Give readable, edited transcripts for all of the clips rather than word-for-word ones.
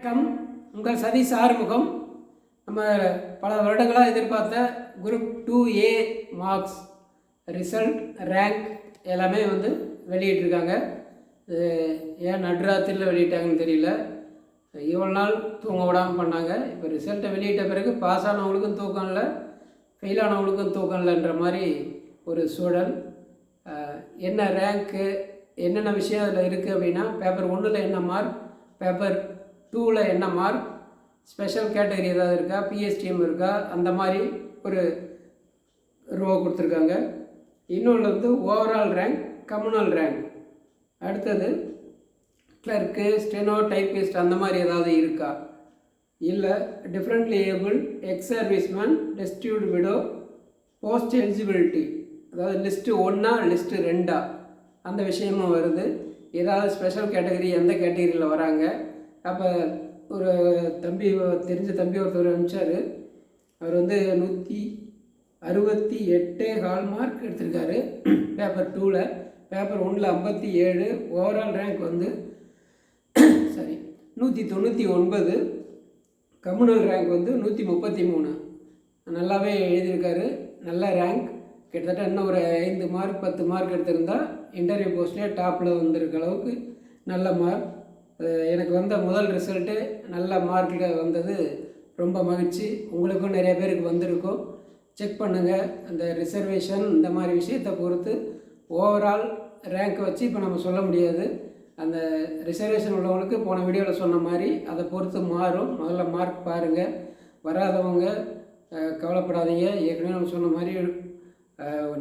வணக்கம். உங்கள் சதீஷ் ஆறுமுகம். நம்ம பல வருடங்களாக எதிர்பார்த்த group 2A marks result rank எல்லாமே வெளியிட்டிருக்காங்க. ஏன் நடுராத்திரியில் வெளியிட்டாங்கன்னு தெரியல. இவ்வளோ நாள் தூங்க விடாமல் பண்ணாங்க. இப்போ ரிசல்ட்டை வெளியிட்ட பிறகு பாஸ் ஆனவங்களுக்கும் தூக்கம் இல்லை, ஃபெயில் ஆனவங்களுக்கும் தூக்கம் இல்லைன்ற மாதிரி ஒரு சூழல். என்ன ரேங்க்கு, என்னென்ன விஷயம் அதில் இருக்குது அப்படின்னா, பேப்பர் 1 என்ன மார்க், பேப்பர் 2 என்ன மார்க், ஸ்பெஷல் கேட்டகரி ஏதாவது இருக்கா, பிஎஸ்டிஎம் இருக்கா, அந்த மாதிரி ஒரு ரோ கொடுத்துருக்காங்க. இன்னொன்று ஓவரால் ரேங்க், கம்யூனல் ரேங்க். அடுத்தது கிளர்க்கு, ஸ்டெனோ, டைப்பிஸ்ட் அந்த மாதிரி ஏதாவது இருக்கா, இல்லை differently able, X serviceman, destitute widow, post eligibility, அதாவது லிஸ்ட்டு 1 லிஸ்ட்டு 2 அந்த விஷயமும் வருது. ஏதாவது ஸ்பெஷல் கேட்டகரி எந்த கேட்டகரியில் வராங்க. அப்போ ஒரு தெரிஞ்ச தம்பி ஒருத்தர் அனுப்பிச்சார். அவர் 168 ஹால்மார்க் எடுத்திருக்காரு paper 2. Paper 1 57. Overall rank 199. Communal rank 133. நல்லாவே எழுதியிருக்காரு. நல்ல ரேங்க். கிட்டத்தட்ட இன்னும் ஒரு 5 மார்க் 10 மார்க் எடுத்திருந்தால் இன்டர்வியூ போஸ்ட்லேயே டாப்பில் வந்திருக்க அளவுக்கு நல்ல மார்க். எனக்கு முதல் ரிசல்ட்டு நல்ல மார்க்கில் வந்தது ரொம்ப மகிழ்ச்சி. உங்களுக்கும் நிறைய பேருக்கு வந்திருக்கும். செக் பண்ணுங்கள். அந்த ரிசர்வேஷன் இந்த மாதிரி விஷயத்தை பொறுத்து ஓவரால் ரேங்க் வச்சு இப்போ நம்ம சொல்ல முடியாது. அந்த ரிசர்வேஷன் உள்ளவங்களுக்கு போன வீடியோவில் சொன்ன மாதிரி அதை பொறுத்து மாறும். முதல்ல மார்க் பாருங்கள். வராதவங்க கவலைப்படாதீங்க. ஏற்கனவே நம்ம சொன்ன மாதிரி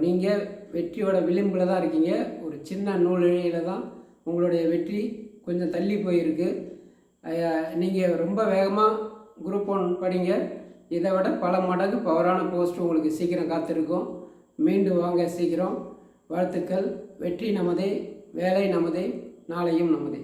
நீங்கள் வெற்றியோட விளிம்பில் தான் இருக்கீங்க. ஒரு சின்ன நூலிழையில் தான் உங்களுடைய வெற்றி கொஞ்சம் தள்ளி போயிருக்கு. நீங்கள் ரொம்ப வேகமாக குரூப் 1 படிங்க. இதை விட பல மடங்கு பவரான போஸ்ட் உங்களுக்கு சீக்கிரம் காத்திருக்கும். மீண்டு வாங்க சீக்கிரம். வாழ்த்துக்கள். வெற்றி நமதே, வேலை நமதே, நாளையும் நமதே.